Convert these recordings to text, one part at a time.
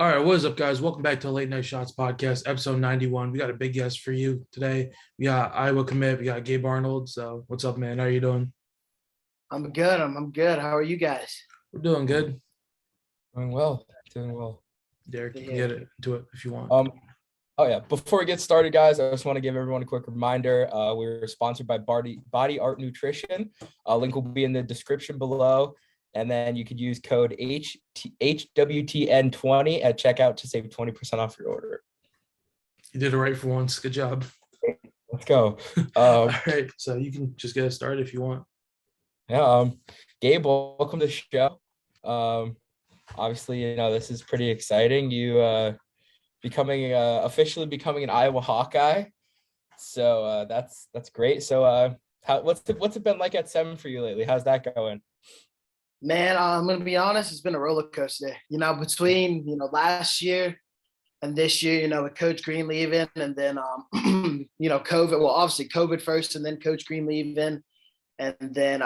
All right, what is up, guys? Welcome back to Late Night Shots Podcast, episode 91. We got a big guest for you today. We got Iowa commit. We got Gabe Arnold. So, what's up, man? How are you doing? I'm good. I'm good. How are you guys? We're doing good. Doing well, doing well. Derek, Good you to can hear. get into it if you want. Oh yeah. Before we get started, guys, I just want to give everyone a quick reminder. We're sponsored by Body Art Nutrition. Link will be in the description below, and then you could use code HWTN20 at checkout to save 20% off your order. You did it right for once. Good job. Let's go. All right, so you can just get us started if you want. Yeah. Gabe, welcome to the show. Obviously, this is pretty exciting. You officially becoming an Iowa Hawkeye. So that's great. So what's it been like at 7 for you lately? How's that going? Man, I'm gonna be honest. It's been a roller coaster. Between last year and this year. With Coach Green leaving, and then COVID. Well, obviously COVID first, and then Coach Green leaving, and then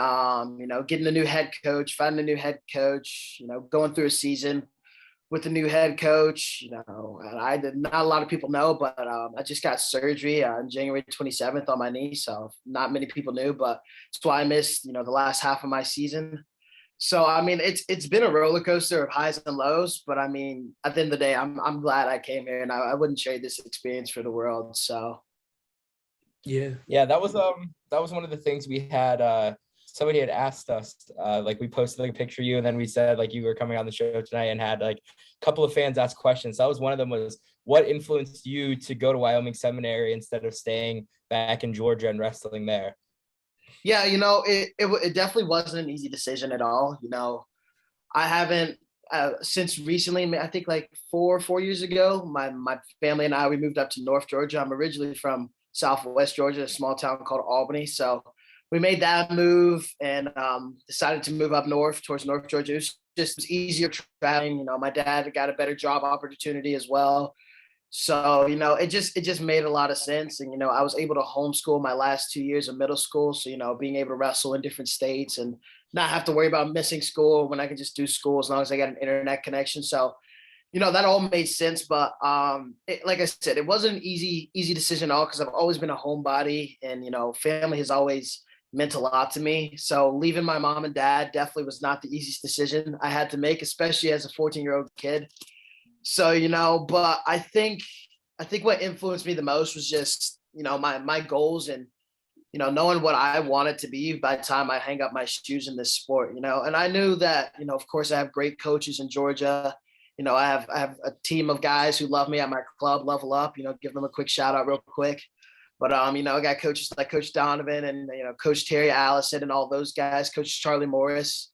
getting a new head coach, finding a new head coach. Going through a season with a new head coach, and I did not a lot of people know, but I just got surgery on January 27th on my knee. So not many people knew, but that's why I missed, the last half of my season. So, I mean, it's been a roller coaster of highs and lows, but I mean, at the end of the day, I'm glad I came here, and I wouldn't trade this experience for the world. So Yeah, that was one of the things we had. Somebody had asked us, like we posted like a picture of you, and then we said like you were coming on the show tonight, and had like a couple of fans ask questions. That was one of them, was what influenced you to go to Wyoming Seminary instead of staying back in Georgia and wrestling there? yeah, it definitely wasn't an easy decision at all. I haven't since recently. I think like four years ago, my family and we moved up to North Georgia. I'm originally from Southwest Georgia, a small town called Albany. So we made that move and decided to move up north towards North Georgia. It was easier traveling. My dad got a better job opportunity as well. So, it just made a lot of sense. And, I was able to homeschool my last 2 years of middle school. So, being able to wrestle in different states and not have to worry about missing school when I can just do school as long as I got an internet connection. So, that all made sense. But like I said, it wasn't an easy decision at all, because I've always been a homebody, and, family has always meant a lot to me. So leaving my mom and dad definitely was not the easiest decision I had to make, especially as a 14-year-old kid. So, but I think what influenced me the most was just, my goals, and, knowing what I wanted to be by the time I hang up my shoes in this sport, and I knew that, of course I have great coaches in Georgia. I have a team of guys who love me at my club, Level Up, give them a quick shout out real quick. But, I got coaches like Coach Donovan and, Coach Terry Allison and all those guys, Coach Charlie Morris.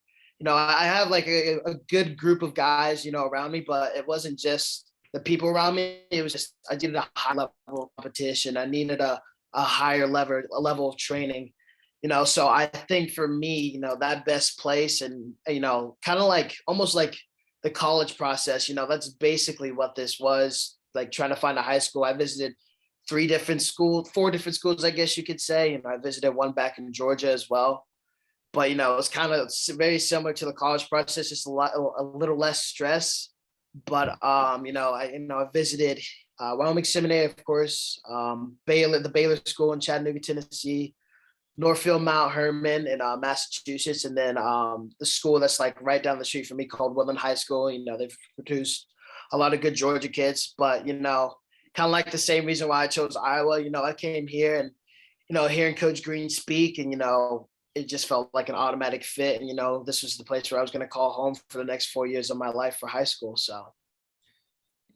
I have like a good group of guys, around me, but it wasn't just the people around me. It was just, I needed a high level competition. I needed a higher level of training, so I think for me, that best place, and, kind of like almost like the college process, that's basically what this was like, trying to find a high school. I visited four different schools, I guess you could say. I visited one back in Georgia as well. But, it's kind of very similar to the college process, just a little less stress. But, I visited Wyoming Seminary, of course, the Baylor School in Chattanooga, Tennessee, Northfield Mount Herman in Massachusetts, and then the school that's like right down the street from me called Woodland High School. They've produced a lot of good Georgia kids, but, kind of like the same reason why I chose Iowa. I came here and, hearing Coach Green speak, and, it just felt like an automatic fit. And, this was the place where I was going to call home for the next 4 years of my life for high school. So.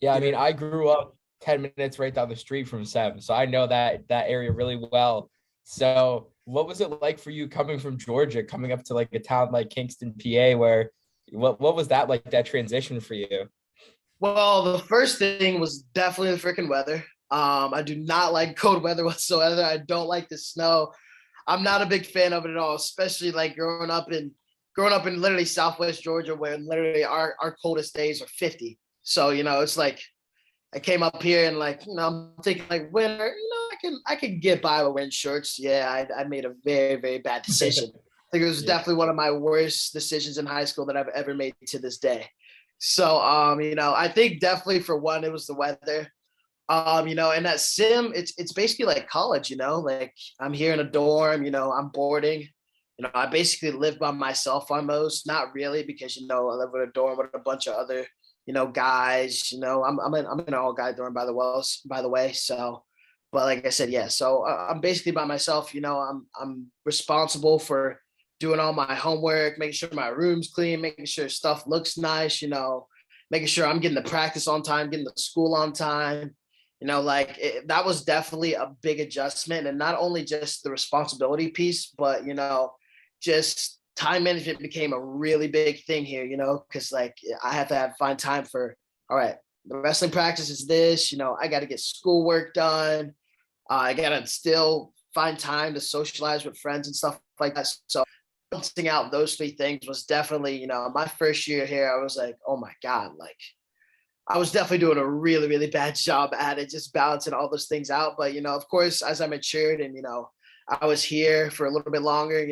Yeah, I mean, I grew up 10 minutes right down the street from 7, so I know that area really well. So what was it like for you coming from Georgia, coming up to like a town like Kingston, PA, where what was that like, that transition for you? Well, the first thing was definitely the freaking weather. I do not like cold weather whatsoever. I don't like the snow. I'm not a big fan of it at all, especially like growing up in literally Southwest Georgia, where literally our coldest days are 50. So, it's like I came up here and like, I'm thinking like winter, I can get by with wearing shorts. Yeah, I made a very, very bad decision. I think it was definitely one of my worst decisions in high school that I've ever made to this day. So, I think definitely for one, it was the weather. And that sim, it's basically like college, like I'm here in a dorm, I'm boarding. I basically live by myself almost, not really because I live in a dorm with a bunch of other, guys. I'm in an all guy dorm by the way. So, but like I said, yeah. So I'm basically by myself. I'm responsible for doing all my homework, making sure my room's clean, making sure stuff looks nice. Making sure I'm getting the practice on time, getting to school on time. That was definitely a big adjustment, and not only just the responsibility piece, but just time management became a really big thing here, because like I have to find time for, all right, the wrestling practice is this, I got to get schoolwork done. I got to still find time to socialize with friends and stuff like that. So balancing out those three things was definitely, my first year here, I was like, oh my God, like I was definitely doing a really, really bad job at it, just balancing all those things out. But, of course, as I matured and, I was here for a little bit longer,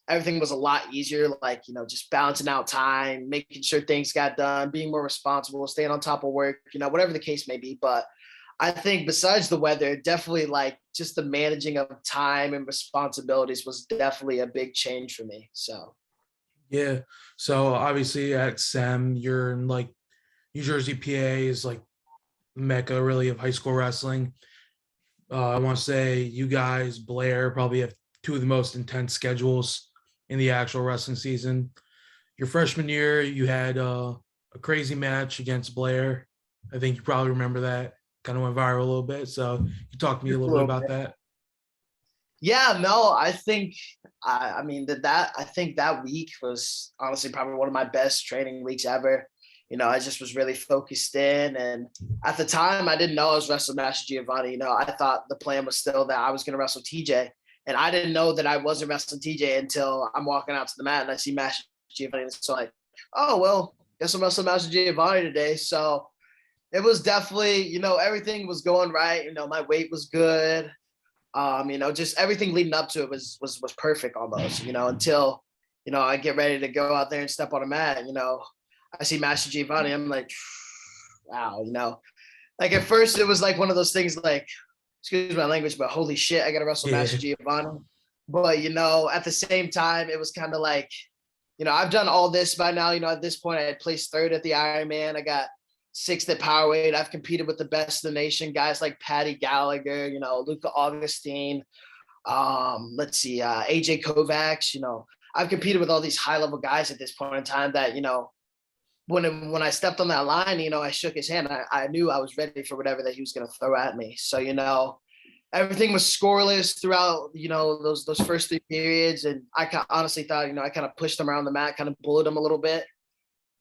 everything was a lot easier, like, just balancing out time, making sure things got done, being more responsible, staying on top of work, whatever the case may be. But I think besides the weather, definitely like just the managing of time and responsibilities was definitely a big change for me. So, Yeah. So obviously at SEM, you're in like New Jersey, PA is like the mecca really of high school wrestling. I want to say you guys, Blair, probably have two of the most intense schedules in the actual wrestling season. Your freshman year, you had a crazy match against Blair. I think you probably remember that. Kind of went viral a little bit. So you talk to me a little bit about that. Yeah, no, I think I mean that I think that week was honestly probably one of my best training weeks ever. I just was really focused in, and at the time I didn't know I was wrestling Master Giovanni. I thought the plan was still that I was going to wrestle TJ, and I didn't know that I wasn't wrestling TJ until I'm walking out to the mat and I see Master Giovanni. And it's like, oh well, guess I'm wrestling Master Giovanni today. So it was definitely, everything was going right. My weight was good. Just everything leading up to it was perfect almost, until, I get ready to go out there and step on a mat, I see Master Giovanni. I'm like, wow, like at first it was like one of those things like, excuse my language, but holy shit, I got to wrestle Master Giovanni. But, at the same time, it was kind of like, I've done all this by now, at this point I had placed third at the Ironman. I got sixth at power weight. I've competed with the best in the nation, guys like Patty Gallagher, Luca Augustine, let's see, AJ Kovacs, I've competed with all these high level guys at this point in time that, when I stepped on that line, I shook his hand. I knew I was ready for whatever that he was going to throw at me. So, everything was scoreless throughout, those first three periods. And I honestly thought, I kind of pushed him around the mat, kind of bullied him a little bit.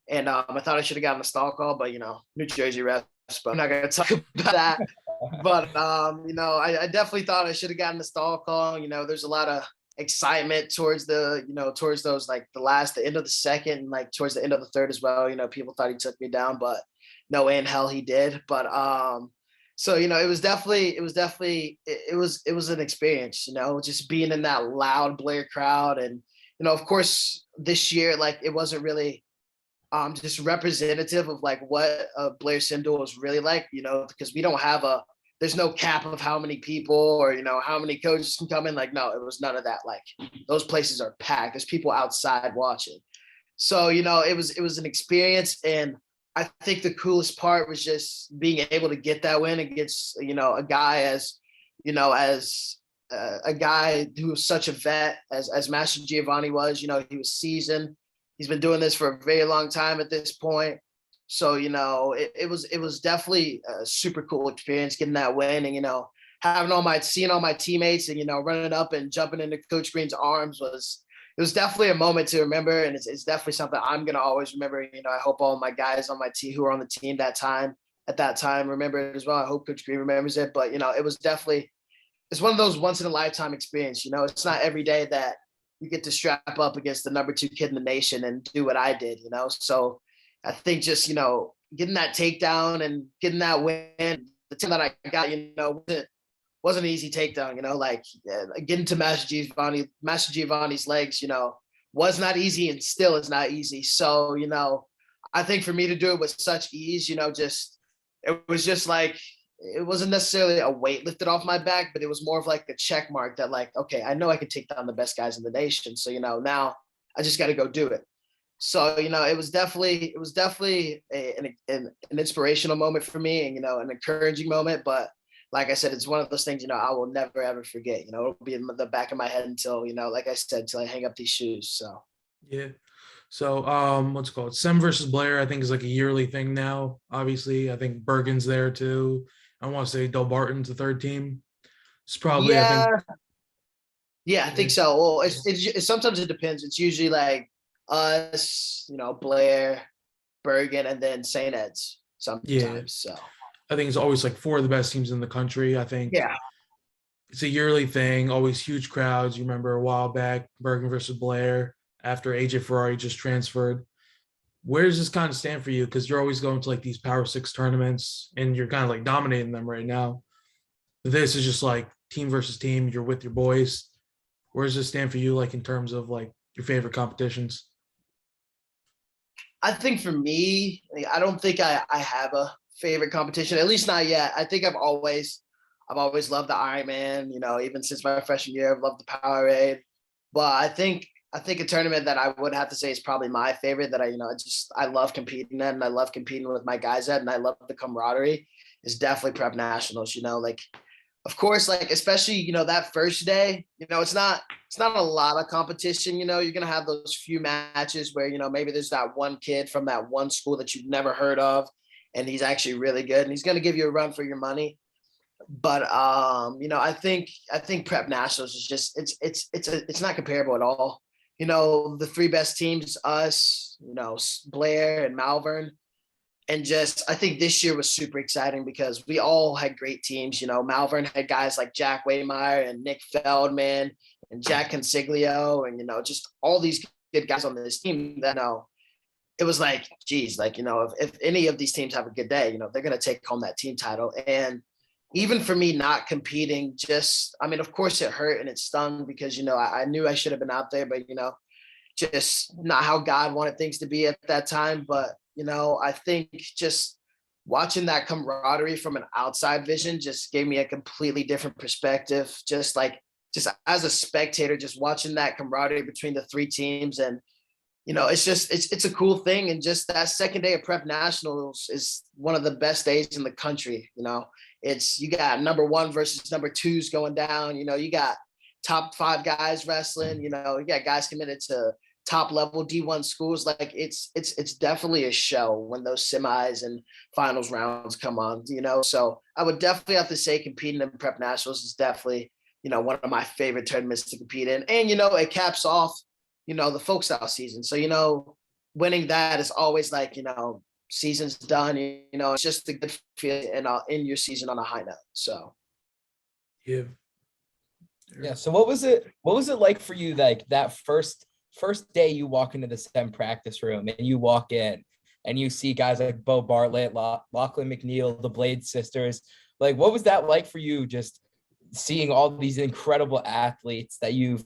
And I thought I should have gotten a stall call, but, New Jersey refs, but I'm not going to talk about that. But, I definitely thought I should have gotten the stall call. There's a lot of excitement towards towards those, like the end of the second and like towards the end of the third as well. People thought he took me down, but no way in hell he did. But so it was definitely it was an experience, just being in that loud Blair crowd. And of course this year, like, it wasn't really just representative of like what Blair Sindel was really like, because we don't have there's no cap of how many people or, how many coaches can come in. Like, no, it was none of that. Like, those places are packed. There's people outside watching. So, it was an experience. And I think the coolest part was just being able to get that win against, a guy as a guy who was such a vet as Master Giovanni was. He was seasoned. He's been doing this for a very long time at this point. So, it was definitely a super cool experience getting that win, and, seeing all my teammates and, running up and jumping into Coach Green's arms it was definitely a moment to remember. And it's definitely something I'm going to always remember. I hope all my guys on my team who were on the team at that time remember it as well. I hope Coach Green remembers it, but, it was definitely, it's one of those once in a lifetime experience. It's not every day that you get to strap up against the number 2 kid in the nation and do what I did, So I think just, getting that takedown and getting that win, the time that I got, wasn't an easy takedown, like getting to Master Giovanni's legs, was not easy and still is not easy. So, I think for me to do it with such ease, it was just like, it wasn't necessarily a weight lifted off my back, but it was more of like a check mark that like, okay, I know I can take down the best guys in the nation. So, now I just got to go do it. So, it was definitely an inspirational moment for me, and, an encouraging moment. But like I said, it's one of those things, I will never, ever forget. It'll be in the back of my head until, like I said, until I hang up these shoes. So, Yeah. So, what's it called? Sem versus Blair, I think, is like a yearly thing now. Obviously, I think Bergen's there too. I want to say Del Barton's the third team. It's probably, I think. Yeah, I think so. Well, it's sometimes it depends. It's usually like us, Blair, Bergen, and then St. Ed's sometimes. Yeah. So I think it's always like four of the best teams in the country. I think. Yeah. It's a yearly thing, always huge crowds. You remember a while back, Bergen versus Blair, after AJ Ferrari just transferred. Where does this kind of stand for you? Because you're always going to like these Power Six tournaments and you're kind of like dominating them right now. This is just like team versus team. You're with your boys. Where does this stand for you, like in terms of like your favorite competitions? I think for me, I don't think I have a favorite competition, at least not yet. I think I've always loved the Ironman, even since my freshman year. I've loved the Powerade. But I think a tournament that I would have to say is probably my favorite, that I love competing at, and I love competing with my guys at, and I love the camaraderie, is definitely Prep Nationals. Like, of course, like, especially, that first day, it's not a lot of competition. You're going to have those few matches where, maybe there's that one kid from that one school that you've never heard of, and he's actually really good, and he's going to give you a run for your money. But I think Prep Nationals is just, it's not comparable at all. The three best teams, us, Blair and Malvern. And just, I think this year was super exciting because we all had great teams. Malvern had guys like Jack Waymeyer and Nick Feldman and Jack Consiglio, and, just all these good guys on this team that, it was like, geez, like, if any of these teams have a good day, they're going to take home that team title. And even for me not competing, of course it hurt and it stung because, I knew I should have been out there, but, just not how God wanted things to be at that time. But, I think just watching that camaraderie from an outside vision just gave me a completely different perspective. Just as a spectator, just watching that camaraderie between the three teams. And, it's a cool thing. And just that second day of Prep Nationals is one of the best days in the country. You got number one versus number twos going down. You got top 5 guys wrestling. You got guys committed to top level D1 schools. Like, it's definitely a show when those semis and finals rounds come on. So I would definitely have to say competing in Prep Nationals is definitely, one of my favorite tournaments to compete in. And it caps off, the folk style season. So winning that is always like, season's done. It's just a good feeling and end your season on a high note. So Yeah. So what was it like for you, like that first day you walk into the STEM practice room and you walk in and you see guys like Bo Bartlett, Lachlan McNeil, the Blade sisters? Like, what was that like for you, just seeing all these incredible athletes that you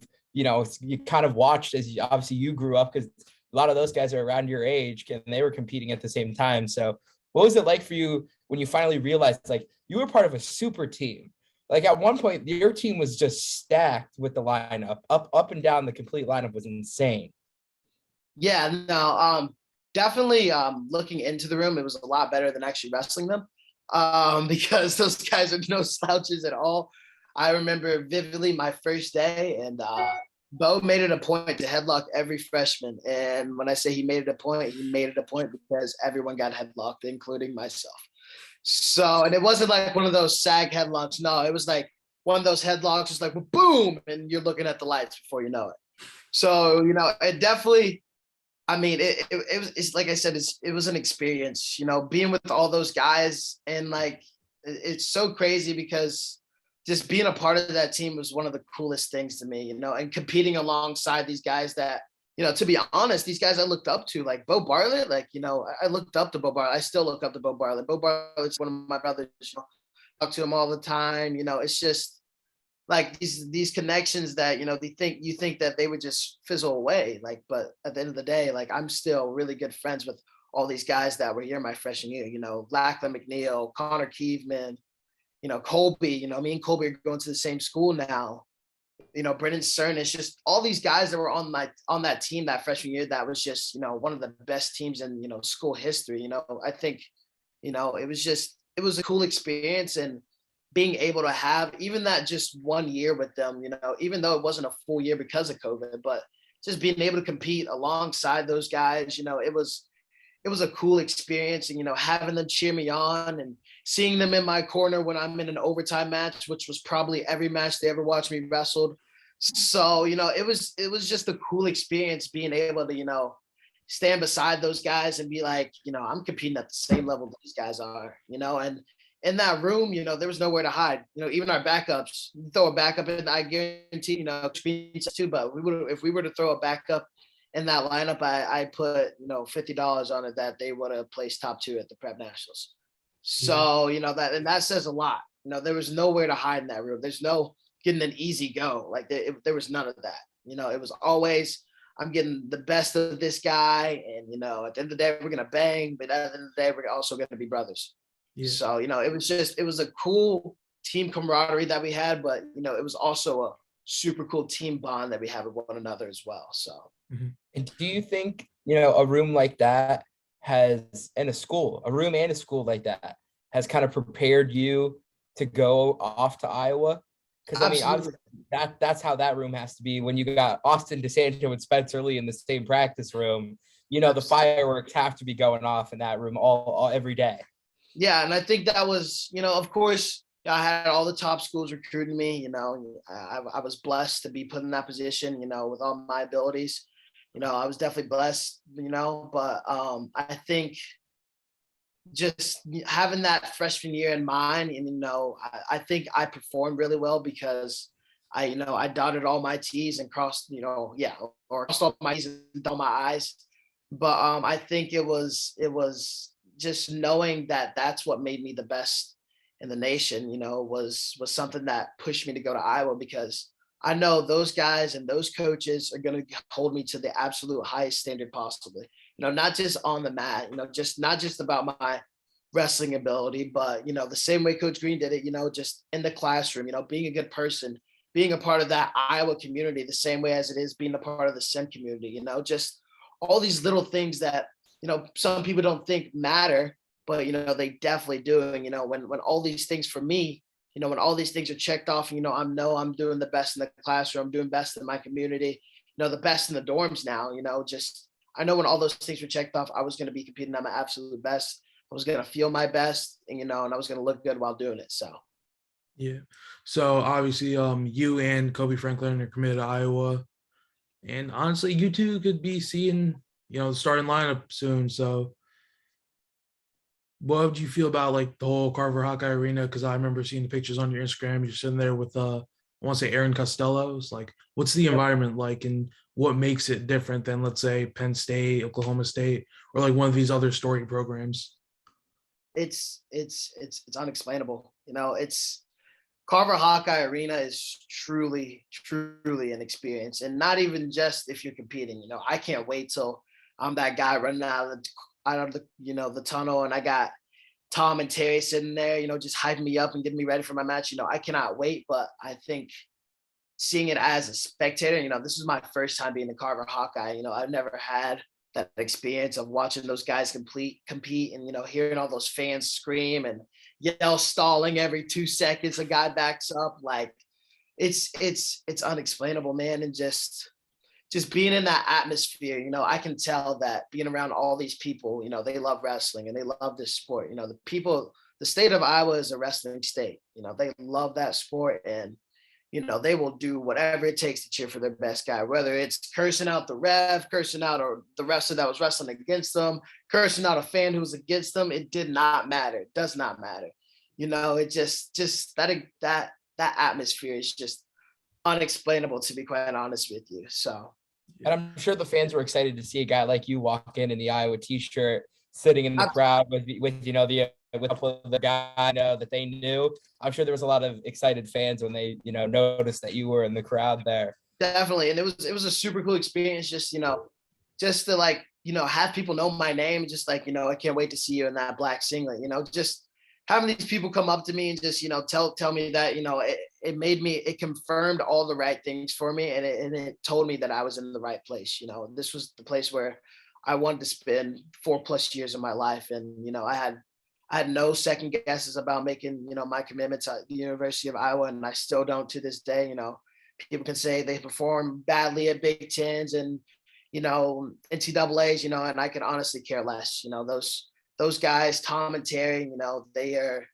kind of watched as obviously you grew up, because a lot of those guys are around your age and they were competing at the same time. So what was it like for you when you finally realized like you were part of a super team? Like, at one point your team was just stacked with the lineup, up and down. The complete lineup was insane. Yeah, no, definitely looking into the room, it was a lot better than actually wrestling them, because those guys are no slouches at all. I remember vividly my first day, and Bo made it a point to headlock every freshman. And when I say he made it a point because everyone got headlocked, including myself. So, and it wasn't like one of those sag headlocks. No, it was like one of those headlocks, just like boom, and you're looking at the lights before you know it. So, it definitely, it's like I said, it was an experience, being with all those guys. And like, it's so crazy because just being a part of that team was one of the coolest things to me, and competing alongside these guys that, to be honest, these guys I looked up to, like Bo Bartlett, like, I looked up to Bo Bartlett. I still look up to Bo Bartlett. Bo Bartlett's one of my brothers, talk to him all the time. It's just like these connections that, you think that they would just fizzle away. Like, but at the end of the day, like, I'm still really good friends with all these guys that were here my freshman year, Lackland McNeil, Connor Keeveman, Colby, me and Colby are going to the same school now. Brendan Cern, it's just all these guys that were on that team that freshman year. That was just, one of the best teams in, school history. I think, it was a cool experience, and being able to have even that just 1 year with them, even though it wasn't a full year because of COVID, but just being able to compete alongside those guys, it was a cool experience. And, having them cheer me on and seeing them in my corner when I'm in an overtime match, which was probably every match they ever watched me wrestled. So, it was just a cool experience being able to, stand beside those guys and be like, I'm competing at the same level these guys are, and in that room, there was nowhere to hide. Even our backups, throw a backup in, I guarantee, too, but if we were to throw a backup in that lineup, I put, $50 on it that they would have placed top 2 at the prep nationals. So, that says a lot. There was nowhere to hide in that room. There's no getting an easy go. Like there was none of that. It was always, I'm getting the best of this guy. And, at the end of the day, we're going to bang, but at the end of the day, we're also going to be brothers. Yeah. So, it was a cool team camaraderie that we had, but, it was also a super cool team bond that we have with one another as well. So. Mm-hmm. And do you think, a room like that has, and a room and a school like that has kind of prepared you to go off to Iowa? Because I mean, obviously that's how that room has to be when you got Austin DeSanto and Spencer Lee in the same practice room. The fireworks have to be going off in that room all every day. Yeah, and I think that was, of course, I had all the top schools recruiting me. I was blessed to be put in that position, with all my abilities. I was definitely blessed, but I think just having that freshman year in mind, and, I think I performed really well because I dotted all my T's and crossed, or crossed all my T's and dotted my I's. But I think it was just knowing that that's what made me the best in the nation, was something that pushed me to go to Iowa, because I know those guys and those coaches are going to hold me to the absolute highest standard possibly, not just on the mat, not just about my wrestling ability, but, the same way Coach Green did it, just in the classroom, being a good person, being a part of that Iowa community, the same way as it is being a part of the SEM community, just all these little things that, some people don't think matter, but, they definitely do. And, when all these things for me, when all these things are checked off, I'm doing the best in the classroom, I'm doing best in my community, the best in the dorms now, I know when all those things were checked off, I was going to be competing at my absolute best. I was going to feel my best, and, and I was going to look good while doing it. So. Yeah. So obviously, you and Kobe Franklin are committed to Iowa, and honestly, you two could be seeing, the starting lineup soon. So what would you feel about like the whole Carver Hawkeye Arena? Because I remember seeing the pictures on your Instagram. You're sitting there with I want to say Aaron Costello's. Like, what's the environment like, and what makes it different than, let's say, Penn State, Oklahoma State, or like one of these other storied programs? It's unexplainable. It's Carver Hawkeye Arena is truly an experience, and not even just if you're competing. I can't wait till I'm that guy running out of the the tunnel, and I got Tom and Terry sitting there, just hyping me up and getting me ready for my match. I cannot wait. But I think seeing it as a spectator, this is my first time being the Carver Hawkeye. I've never had that experience of watching those guys compete and, hearing all those fans scream and yell stalling every 2 seconds a guy backs up. Like it's unexplainable, man. And just being in that atmosphere, I can tell that being around all these people, they love wrestling and they love this sport. The state of Iowa is a wrestling state. They love that sport, and, they will do whatever it takes to cheer for their best guy, whether it's cursing out the ref, cursing out or the wrestler that was wrestling against them, cursing out a fan who was against them. It did not matter. It does not matter. It just that atmosphere is just unexplainable, to be quite honest with you. So, and I'm sure the fans were excited to see a guy like you walk in the Iowa t-shirt, sitting in the crowd with with the guy that they knew. I'm sure there was a lot of excited fans when they noticed that you were in the crowd there. Definitely, and it was a super cool experience. Just to like have people know my name, just like, I can't wait to see you in that black singlet, just having these people come up to me and just, tell me that, it confirmed all the right things for me. And it told me that I was in the right place. This was the place where I wanted to spend 4+ years of my life. And, I had no second guesses about making, my commitments at the University of Iowa. And I still don't to this day. People can say they perform badly at Big Tens and, NCAAs, and I could honestly care less. Those guys, Tom and Terry, they are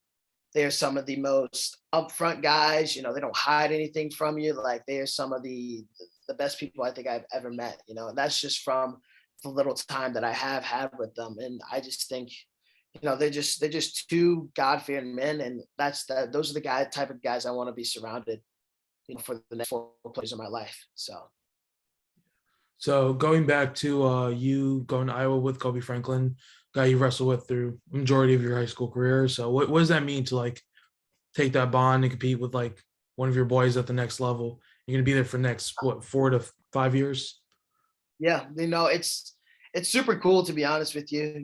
some of the most upfront guys. They don't hide anything from you. Like, they are some of the best people I think I've ever met. And that's just from the little time that I have had with them. And I just think, they're just two God-fearing men, and those are the type of guys I want to be surrounded, for the next 4 years of my life. So going back to you going to Iowa with Kobe Franklin, guy you wrestled with through majority of your high school career. So what does that mean to like take that bond and compete with like one of your boys at the next level? You're gonna be there for next 4 to 5 years? Yeah, it's super cool, to be honest with you.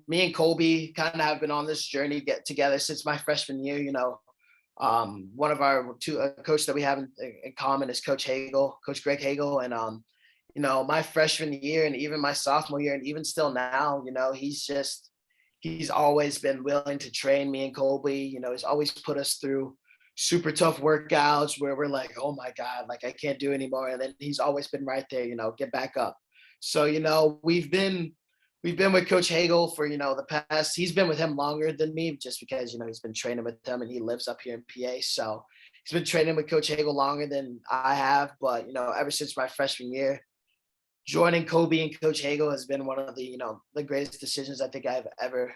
Me and Colby kind of have been on this journey get together since my freshman year. One of our two coach that we have in common is Coach Greg Hagel, and my freshman year and even my sophomore year and even still now, he's always been willing to train me and Colby. He's always put us through super tough workouts where we're like, oh my God, like I can't do anymore. And then he's always been right there, get back up. So, we've been with Coach Hagel for, the past, he's been with him longer than me just because, he's been training with him and he lives up here in PA. So he's been training with Coach Hagel longer than I have. But, ever since my freshman year, joining Kobe and Coach Hagel has been one of the, the greatest decisions I think I've ever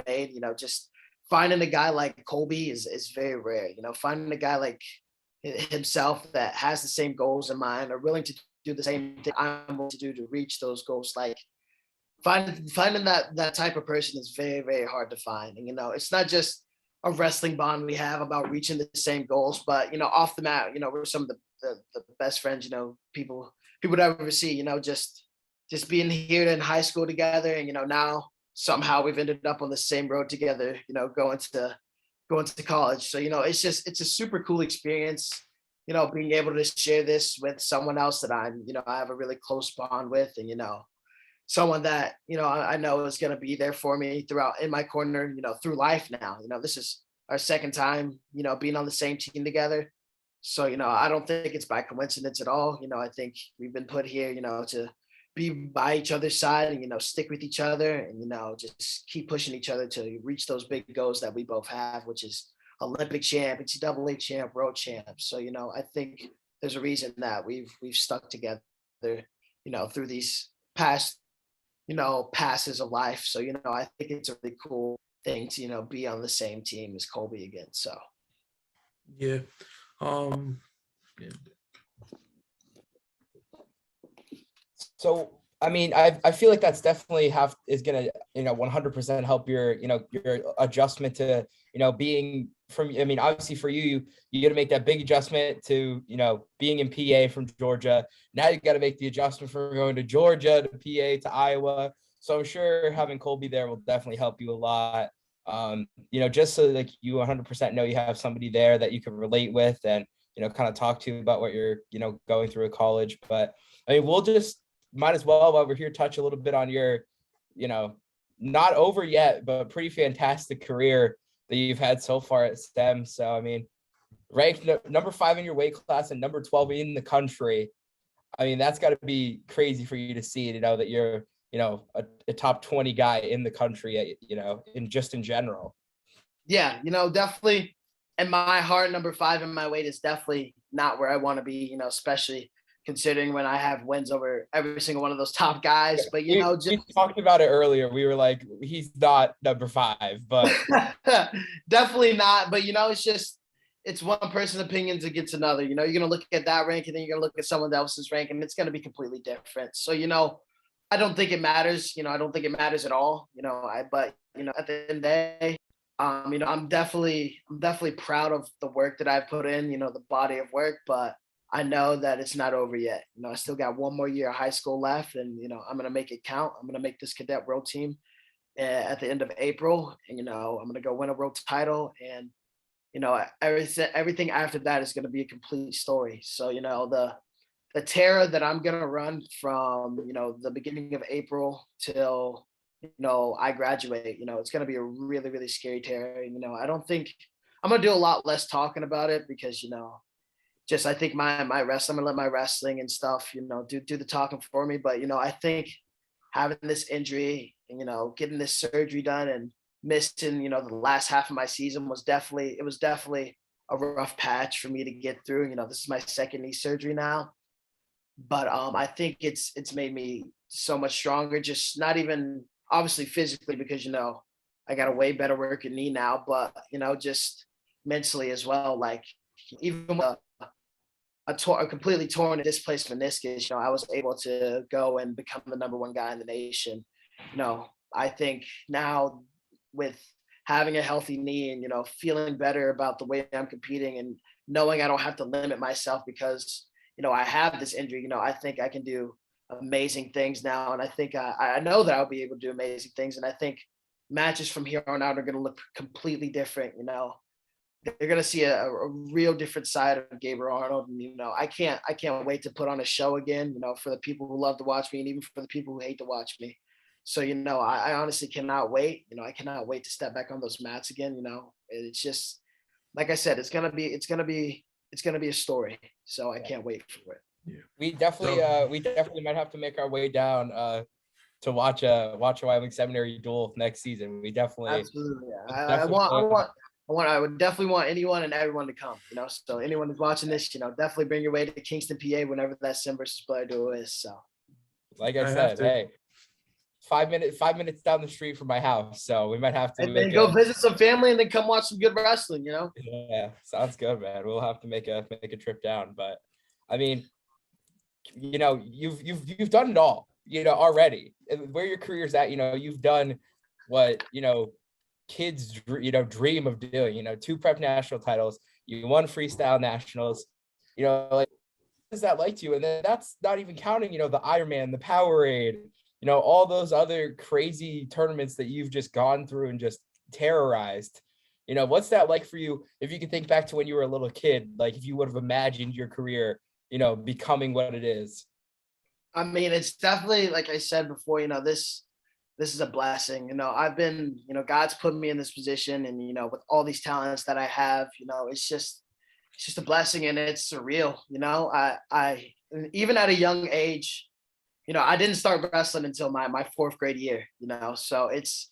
made. Just finding a guy like Colby is very rare. Finding a guy like himself that has the same goals in mind, or willing to do the same thing I'm willing to do to reach those goals. Like finding that type of person is very, very hard to find. And, it's not just a wrestling bond we have about reaching the same goals, but, off the mat, we're some of the best friends, people would ever see, just being here in high school together. And, now somehow we've ended up on the same road together, going to college. So, it's a super cool experience, being able to share this with someone else that I have a really close bond with, and, someone that, I know is going to be there for me throughout in my corner, through life now. This is our second time, being on the same team together. So, I don't think it's by coincidence at all. I think we've been put here, to be by each other's side and, stick with each other and, just keep pushing each other to reach those big goals that we both have, which is Olympic champ, NCAA champ, world champ. So, I think there's a reason that we've stuck together, through these past, passes of life. So, I think it's a really cool thing to, be on the same team as Colby again. So. Yeah. Yeah. So, I mean, I feel like that's definitely is gonna 100% help your your adjustment to being from. I mean, obviously for you got to make that big adjustment to being in PA from Georgia. Now you got to make the adjustment from going to Georgia to PA to Iowa. So I'm sure having Colby there will definitely help you a lot. Just so like you 100% know you have somebody there that you can relate with and kind of talk to about what you're going through at college. But I mean, we'll just might as well, while we're here, touch a little bit on your not over yet but pretty fantastic career that you've had so far at STEM. So I mean, ranked number 5 in your weight class and number 12 in the country. I mean, that's got to be crazy for you to see, to know that you're a top 20 guy in the country, in general. Yeah, definitely in my heart, number 5 in my weight is definitely not where I want to be, especially considering when I have wins over every single one of those top guys. But, we talked about it earlier. We were like, he's not number 5, but definitely not. But, it's one person's opinions against another. You're going to look at that rank and then you're going to look at someone else's rank and it's going to be completely different. So, I don't think it matters. I don't think it matters at all. But at the end of the day, I'm definitely proud of the work that I've put in, the body of work. But I know that it's not over yet. I still got one more year of high school left, and I'm gonna make it count. I'm gonna make this cadet world team at the end of April, and I'm gonna go win a world title, and everything after that is gonna be a complete story. So the terror that I'm gonna run from the beginning of April till I graduate, it's gonna be a really, really scary terror. I don't think I'm gonna do a lot less talking about it because just I think my wrestling, I'm gonna let my wrestling and stuff, do the talking for me. But I think having this injury and getting this surgery done and missing the last half of my season was definitely a rough patch for me to get through. This is my second knee surgery now, but I think it's made me so much stronger. Just not even obviously physically because I got a way better working knee now, but just mentally as well. Like even with a completely torn and displaced meniscus, I was able to go and become the number one guy in the nation. I think now with having a healthy knee and, feeling better about the way I'm competing and knowing I don't have to limit myself because, I have this injury, I think I can do amazing things now. And I think I know that I'll be able to do amazing things. And I think matches from here on out are going to look completely different. They're going to see a real different side of Gabe Arnold. And, I can't wait to put on a show again, for the people who love to watch me and even for the people who hate to watch me. So, I honestly cannot wait. I cannot wait to step back on those mats again. It's just, like I said, it's going to be a story. So I can't wait for it. Yeah. We definitely might have to make our way down to watch a Wyoming Seminary duel next season. We definitely absolutely. I would definitely want anyone and everyone to come. So anyone who's watching this, definitely bring your way to Kingston, PA, whenever that Sim versus Blair duel is. So, like I said, hey, 5 minutes down the street from my house, so we might have to. And then go visit some family, and then come watch some good wrestling. Yeah, sounds good, man. We'll have to make a trip down, but I mean, you've done it all, already. Where your career's at, you've done what kids dream of doing. 2 prep national titles, you won freestyle nationals. Like, what is that like to you? And then that's not even counting the Ironman, the Powerade, all those other crazy tournaments that you've just gone through and just terrorized. What's that like for you? If you could think back to when you were a little kid, like if you would have imagined your career becoming what it is. I mean, it's definitely, like I said before, this is a blessing. I've been, God's put me in this position, and with all these talents that I have, it's just a blessing, and it's surreal. I even at a young age, I didn't start wrestling until my 4th grade year. So it's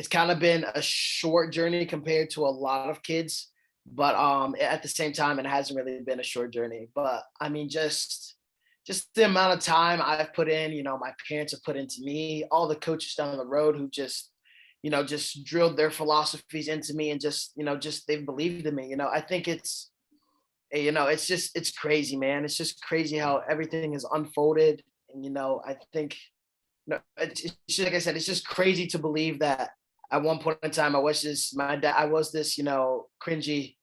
kind of been a short journey compared to a lot of kids, but at the same time, it hasn't really been a short journey. But I mean, just the amount of time I've put in, my parents have put into me, all the coaches down the road who just drilled their philosophies into me and just they've believed in me. I think it's crazy, man. It's just crazy how everything has unfolded. And, I think, it's just, like I said, it's just crazy to believe that at one point in time, I was this cringy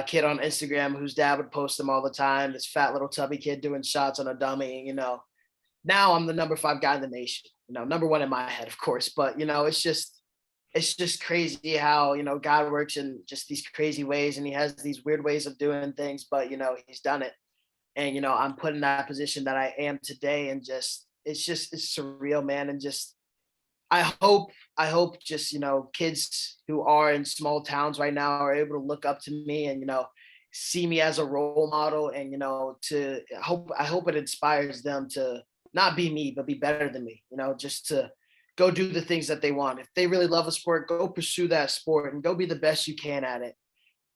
kid on Instagram whose dad would post them all the time, this fat little tubby kid doing shots on a dummy. Now I'm the number 5 guy in the nation, number 1 in my head, of course. But, it's just crazy how, God works in just these crazy ways, and he has these weird ways of doing things, but, he's done it. And, I'm put in that position that I am today, and it's surreal, man. And just, I hope just, kids who are in small towns right now are able to look up to me and, see me as a role model, and, I hope it inspires them to not be me, but be better than me, just to go do the things that they want. If they really love a sport, go pursue that sport and go be the best you can at it.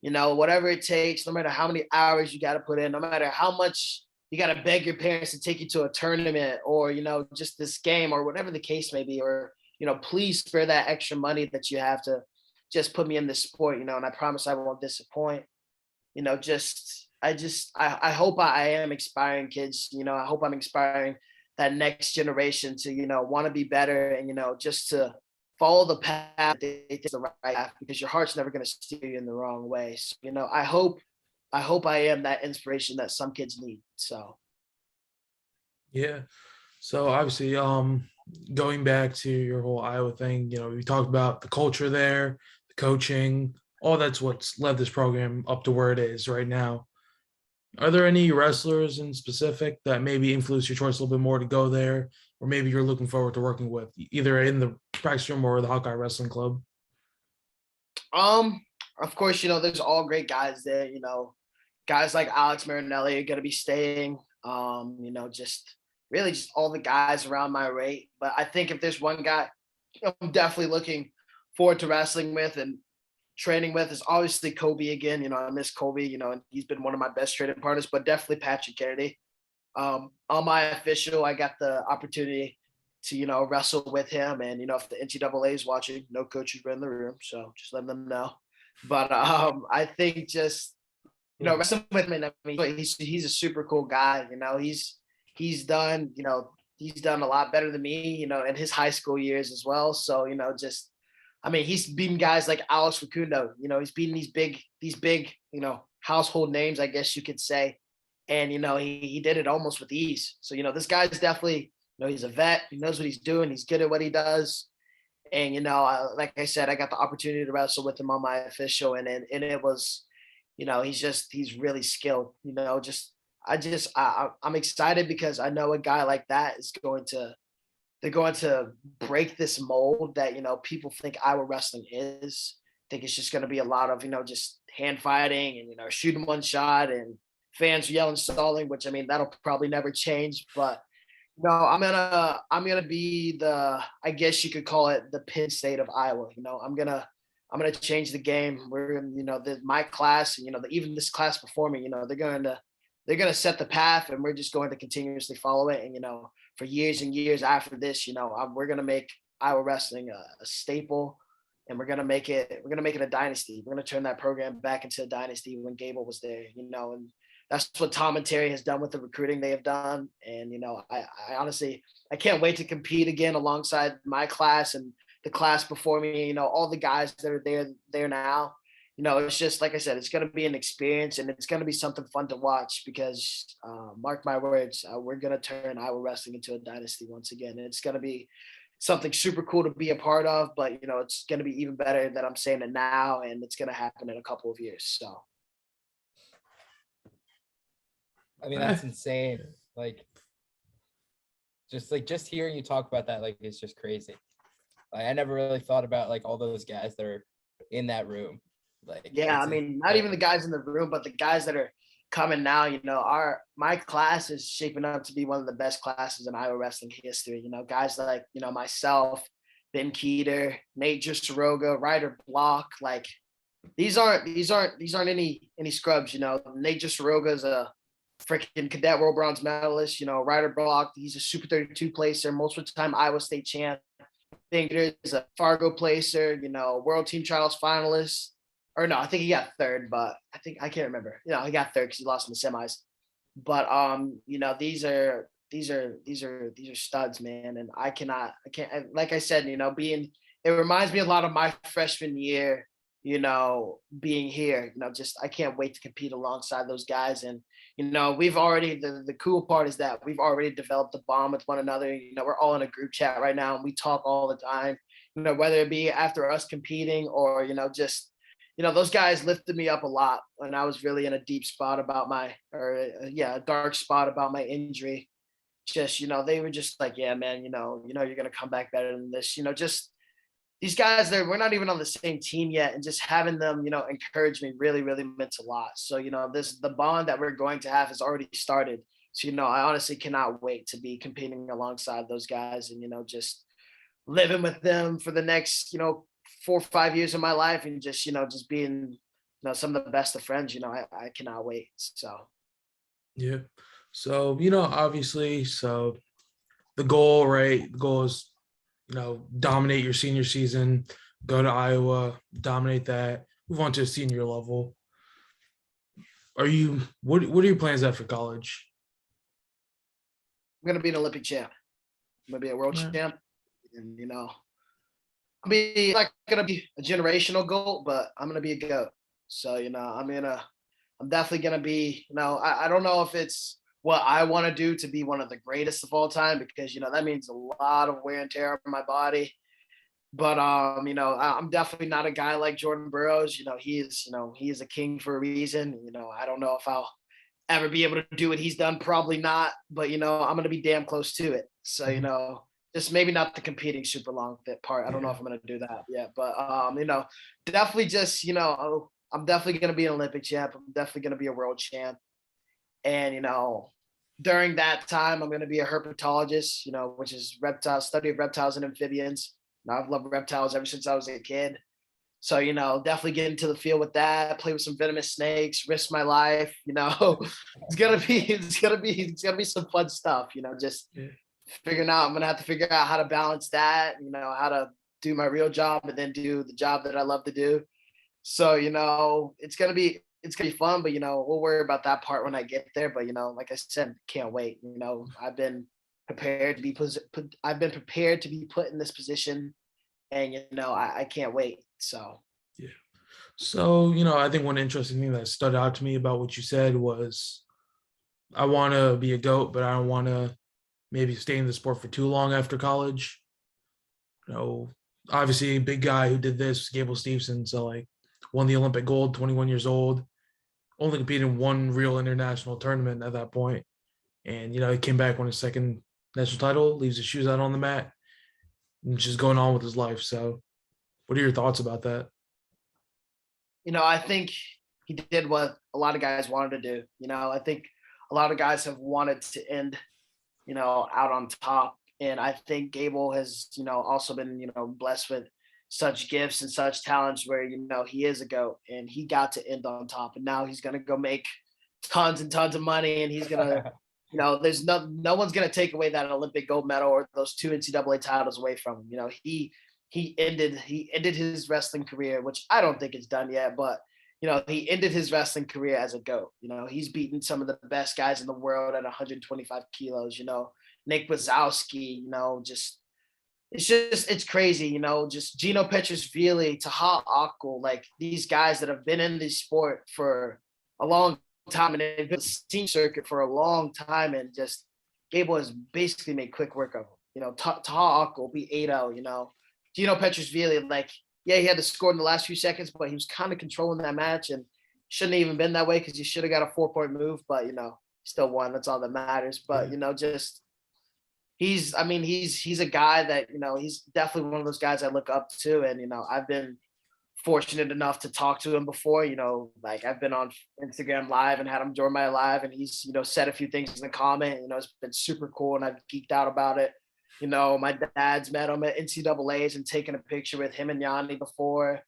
Whatever it takes, no matter how many hours you got to put in, no matter how much you got to beg your parents to take you to a tournament or, just this game or whatever the case may be, or, please spare that extra money that you have to just put me in this sport, and I promise I won't disappoint. I hope I am inspiring kids, I hope I'm inspiring that next generation to, want to be better and, just to follow the path they think is the right path, because your heart's never going to steer you in the wrong way. So, I hope I hope I am that inspiration that some kids need. So Yeah. So obviously, going back to your whole Iowa thing, we talked about the culture there, the coaching, all that's what's led this program up to where it is right now. Are there any wrestlers in specific that maybe influence your choice a little bit more to go there, or maybe you're looking forward to working with, either in the practice room or the Hawkeye Wrestling Club? of course, there's all great guys there. Guys like Alex Marinelli are going to be staying. Just really just all the guys around my rate. But I think if there's one guy I'm definitely looking forward to wrestling with and training with is obviously Colby again. I miss Colby, and he's been one of my best training partners, but definitely Patrick Kennedy. On my official, I got the opportunity to, wrestle with him. And, if the NCAA is watching, no coaches were in the room. So just letting them know. But I think just, wrestling with him, I mean, he's a super cool guy. He's done, he's done a lot better than me, in his high school years as well. So, he's beaten guys like Alex Facundo, he's beaten these big, household names, I guess you could say. And, he did it almost with ease. So, this guy's definitely, he's a vet. He knows what he's doing. He's good at what he does. And, like I said, I got the opportunity to wrestle with him on my official. And it was, he's really skilled, I'm excited because I know a guy like that they're going to break this mold that, people think Iowa wrestling is. I think it's just going to be a lot of, just hand fighting and, shooting one shot and fans yelling, stalling, which, I mean, that'll probably never change. But, I'm going to be I guess you could call it the Penn State of Iowa. I'm going to change the game. We're, my class, and, even this class before me, they're going to set the path, and we're just going to continuously follow it. And, for years and years after this, we're going to make Iowa wrestling a staple, and we're going to make it a dynasty. We're going to turn that program back into a dynasty when Gable was there, and that's what Tom and Terry has done with the recruiting they have done. And, I honestly, I can't wait to compete again alongside my class and the class before me, all the guys that are there now. It's just, like I said, it's going to be an experience, and it's going to be something fun to watch because, mark my words, we're going to turn Iowa wrestling into a dynasty once again. And it's going to be something super cool to be a part of, but, it's going to be even better that I'm saying it now, and it's going to happen in a couple of years. So. I mean, that's insane. Just hearing you talk about that, it's just crazy. I never really thought about all those guys that are in that room. Yeah, I mean, not even the guys in the room, but the guys that are coming now. My class is shaping up to be one of the best classes in Iowa wrestling history. Guys like myself, Ben Keeter, Nate Jussaroga, Ryder Block. These aren't any scrubs. Nate Jussaroga is a freaking cadet world bronze medalist. Ryder Block, he's a Super 32 placer, multiple time Iowa State champ. There's a Fargo placer, World Team Trials finalist. Or no, I think he got third, but I can't remember. He got third because he lost in the semis. But these are studs, man. And I can't, like I said, it reminds me a lot of my freshman year, being here. I can't wait to compete alongside those guys. And we've already, the cool part is that we've already developed a bond with one another. We're all in a group chat right now, and we talk all the time. Whether it be after us competing or just. Those guys lifted me up a lot when I was really in a deep spot about a dark spot about my injury. Just, they were just like, yeah, man, you're going to come back better than this. Just these guys there, we're not even on the same team yet. And just having them, encourage me really, really meant a lot. So, the bond that we're going to have has already started. So, I honestly cannot wait to be competing alongside those guys and, just living with them for the next, 4 or 5 years of my life and just being, some of the best of friends, I cannot wait. So. Yeah. So, obviously, so the goal, right? The goal is, dominate your senior season, go to Iowa, dominate that, move on to a senior level. What are your plans at for college? I'm going to be an Olympic champ. I'm going to be a world champ. And, I mean, not gonna be a generational goal, but I'm gonna be a GOAT. So I'm I'm definitely gonna be, I don't know if it's what I want to do to be one of the greatest of all time, because that means a lot of wear and tear on my body. But I'm definitely not a guy like Jordan Burroughs. He is a king for a reason. I don't know if I'll ever be able to do what he's done. Probably not. But I'm gonna be damn close to it. So just maybe not the competing super long fit part. I don't know if I'm gonna do that yet. But definitely just I'm definitely gonna be an Olympic champ. I'm definitely gonna be a world champ. And during that time, I'm gonna be a herpetologist. Which is study of reptiles and amphibians. I've loved reptiles ever since I was a kid. So, definitely get into the field with that, play with some venomous snakes, risk my life, it's gonna be some fun stuff, just figuring out, I'm going to have to figure out how to balance that, how to do my real job and then do the job that I love to do. So, it's going to be fun, but, we'll worry about that part when I get there. But, like I said, can't wait. I've been prepared to be put in this position, and I can't wait. So yeah. So I think one interesting thing that stood out to me about what you said was, I want to be a GOAT, but I don't want to maybe stay in the sport for too long after college. Obviously, a big guy who did this was Gables Stevenson. So won the Olympic gold, 21 years old, only competed in one real international tournament at that point. And he came back, won his second national title, leaves his shoes out on the mat, and just going on with his life. So what are your thoughts about that? I think he did what a lot of guys wanted to do. I think a lot of guys have wanted to end, out on top. And I think Gable has, also been, blessed with such gifts and such talents where, he is a GOAT and he got to end on top. And now he's going to go make tons and tons of money. And he's going to, there's no one's going to take away that Olympic gold medal or those 2 NCAA titles away from him. He ended his wrestling career, which I don't think it's done yet, but he ended his wrestling career as a GOAT. He's beaten some of the best guys in the world at 125 kilos. Nick Wazowski. It's crazy. Just Gino Petrosvili, Taha Akul, like these guys that have been in this sport for a long time and they've been team circuit for a long time, and just Gable has basically made quick work of them. Taha Akul beat 8-0. Gino Petrosvili, he had to score in the last few seconds, but he was kind of controlling that match and shouldn't have even been that way because he should have got a 4-point move, but still won. That's all that matters. But just he's a guy that he's definitely one of those guys I look up to, and I've been fortunate enough to talk to him before. I've been on Instagram Live and had him join my live, and he's said a few things in the comment. It's been super cool, and I've geeked out about it. My dad's met him at NCAAs and taken a picture with him and Yanni before.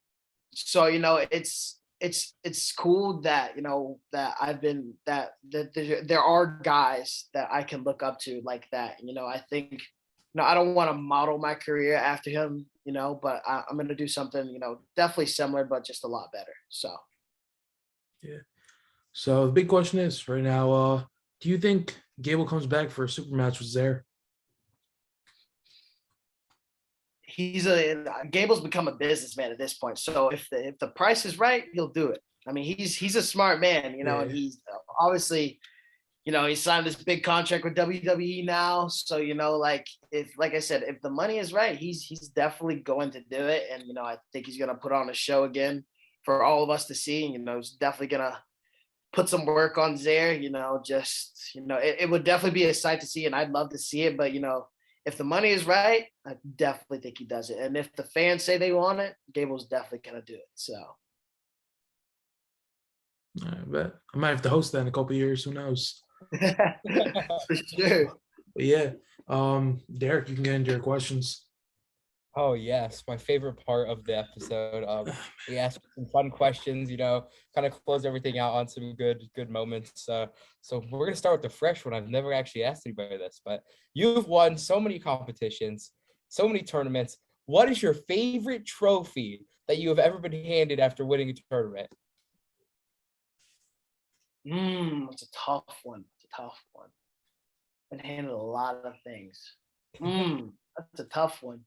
So, it's cool that, that there are guys that I can look up to like that. I think, I don't want to model my career after him, but I'm going to do something, definitely similar, but just a lot better. So. Yeah. So the big question is right now, do you think Gable comes back for a super match with Zaire? Gable's become a businessman at this point. So if the price is right, he'll do it. I mean, he's a smart man, and he's obviously, he signed this big contract with WWE now. So, like I said, if the money is right, he's definitely going to do it. And, I think he's going to put on a show again for all of us to see. He's definitely going to put some work on Zaire, it would definitely be a sight to see, and I'd love to see it. But, if the money is right, I definitely think he does it. And if the fans say they want it, Gable's definitely going to do it. So. I bet I might have to host that in a couple of years. Who knows? For sure. But yeah, Derek, you can get into your questions. Oh yes, my favorite part of the episode. We asked some fun questions, kind of close everything out on some good moments. So we're gonna start with the fresh one. I've never actually asked anybody this, but you've won so many competitions, so many tournaments. What is your favorite trophy that you have ever been handed after winning a tournament? It's a tough one. Been handed a lot of things. That's a tough one.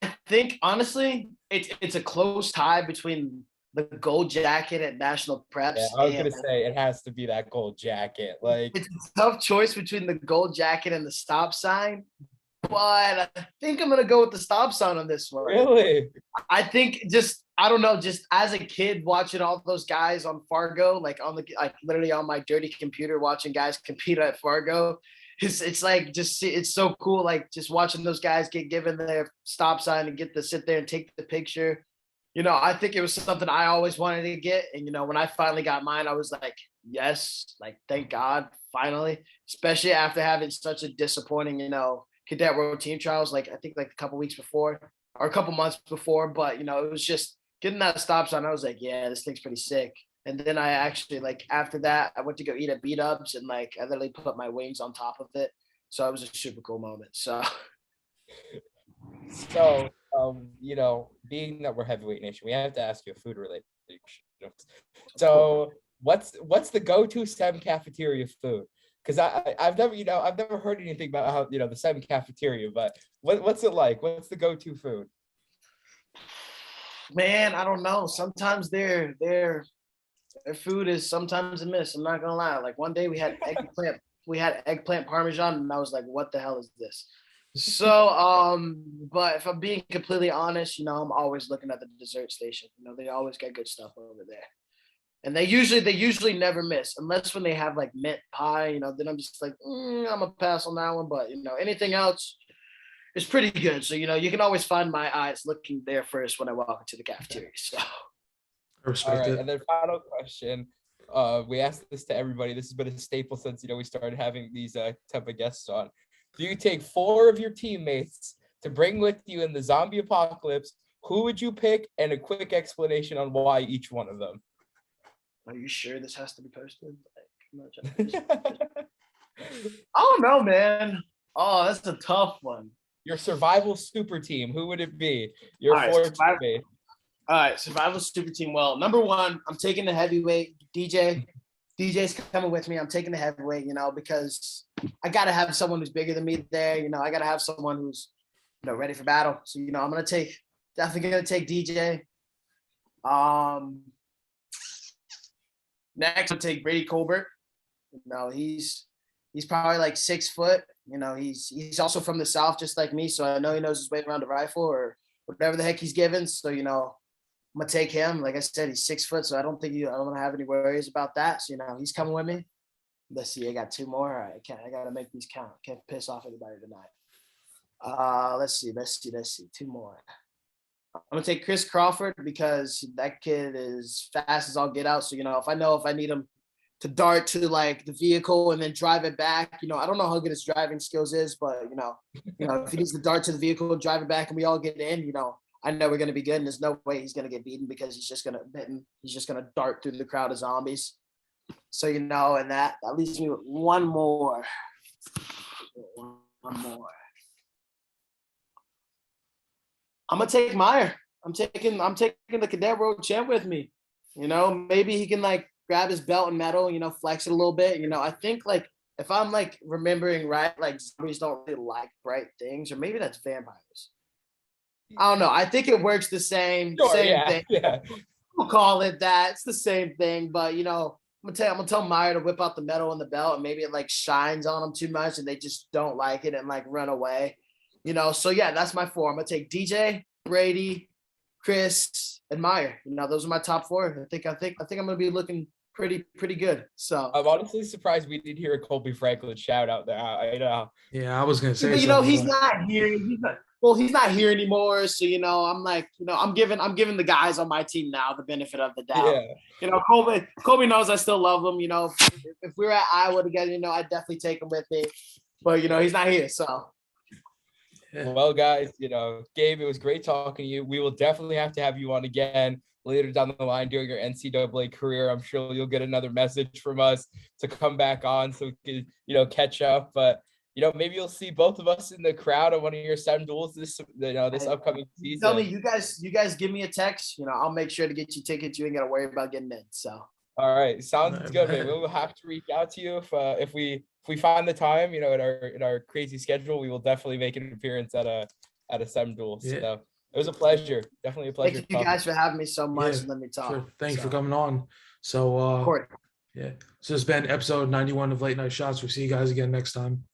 I think honestly, it's a close tie between the gold jacket at National Preps. Yeah, I was gonna say it has to be that gold jacket. Like, it's a tough choice between the gold jacket and the stop sign, but I think I'm gonna go with the stop sign on this one. Really? I think I don't know, just as a kid watching all those guys on Fargo, like literally on my dirty computer watching guys compete at Fargo. It's like it's so cool, like just watching those guys get given their stop sign and get to sit there and take the picture. I think it was something I always wanted to get. And, when I finally got mine, I was like, yes, like, thank God, finally, especially after having such a disappointing, Cadet World Team Trials, like, I think like a couple weeks before or a couple months before. But, it was just getting that stop sign. I was like, yeah, this thing's pretty sick. And then I actually, like, after that, I went to go eat at B-Dubs and, like, I literally put my wings on top of it. So it was a super cool moment. So. Being that we're heavyweight nation, we have to ask you a food related question. So what's the go-to STEM cafeteria food? Because I've never heard anything about how, the STEM cafeteria, but what's it like? What's the go-to food? Man, I don't know. Sometimes their food is sometimes a miss. I'm not gonna lie. Like one day we had eggplant parmesan, and I was like, what the hell is this? So, but if I'm being completely honest, I'm always looking at the dessert station. They always got good stuff over there. And they usually never miss, unless when they have like mint pie, then I'm just like, I'm gonna pass on that one. But anything else is pretty good. So, you can always find my eyes looking there first when I walk into the cafeteria. So all right, and then final question. We asked this to everybody. This has been a staple since we started having these type of guests on. Do you take 4 of your teammates to bring with you in the zombie apocalypse? Who would you pick? And a quick explanation on why each one of them. Are you sure this has to be posted? I don't know, man. Oh, that's a tough one. Your survival super team. Who would it be? Your 4 teammates. All right, survival super team. Well, number 1, I'm taking the heavyweight DJ. DJ's coming with me. I'm taking the heavyweight, because I got to have someone who's bigger than me there. I got to have someone who's, ready for battle. So, I'm definitely going to take DJ. Next, I'll take Brady Colbert. He's probably like 6 foot. He's also from the South, just like me. So I know he knows his way around a rifle or whatever the heck he's given. So, I'm gonna take him. Like I said, he's 6 foot, so I don't have any worries about that. So he's coming with me. Let's see, I got 2 more. All right, I gotta make these count. Can't piss off anybody tonight. Let's see. 2 more. I'm gonna take Chris Crawford because that kid is fast as all get out. So if I need him to dart to like the vehicle and then drive it back, I don't know how good his driving skills is, but if he needs to dart to the vehicle and drive it back and we all get in, I know we're going to be good, and there's no way he's going to get beaten because he's just going to dart through the crowd of zombies. So, and that leaves me with one more. I'm going to take Meyer. I'm taking the Cadet World Champ with me. Maybe he can like grab his belt and medal, flex it a little bit. I think like if I'm like remembering right, like zombies don't really like bright things, or maybe that's vampires. I don't know. I think it works the same thing. Yeah. We'll call it that. It's the same thing, but I'm gonna tell Meyer to whip out the medal and the belt, and maybe it like shines on them too much, and they just don't like it and like run away. So yeah, that's my 4. I'm gonna take DJ, Brady, Chris, and Meyer. Those are my top 4. I think I'm gonna be looking pretty good. So I'm honestly surprised we didn't hear a Colby Franklin shout out there. I know. Yeah, I was gonna say. But he's not here. He's not here anymore. So I'm like, I'm giving the guys on my team now the benefit of the doubt. Yeah. Colby knows I still love him. If we were at Iowa together, I'd definitely take him with me. But he's not here. So. Yeah. Well, guys, Gabe, it was great talking to you. We will definitely have to have you on again later down the line during your NCAA career. I'm sure you'll get another message from us to come back on so we can, catch up. But maybe you'll see both of us in the crowd at one of your STEM duels this upcoming season. Tell me, you guys give me a text. I'll make sure to get you tickets. You ain't gotta worry about getting in. So. All right, sounds good, man. We'll have to reach out to you if we find the time. In our crazy schedule, we will definitely make an appearance at a STEM duel. Yeah. So It was a pleasure. Definitely a pleasure. Thank you guys for having me so much and let me talk. Sure. Thanks for coming on. So, Of course. yeah. So it's been episode 91 of Late Night Shots. We'll see you guys again next time.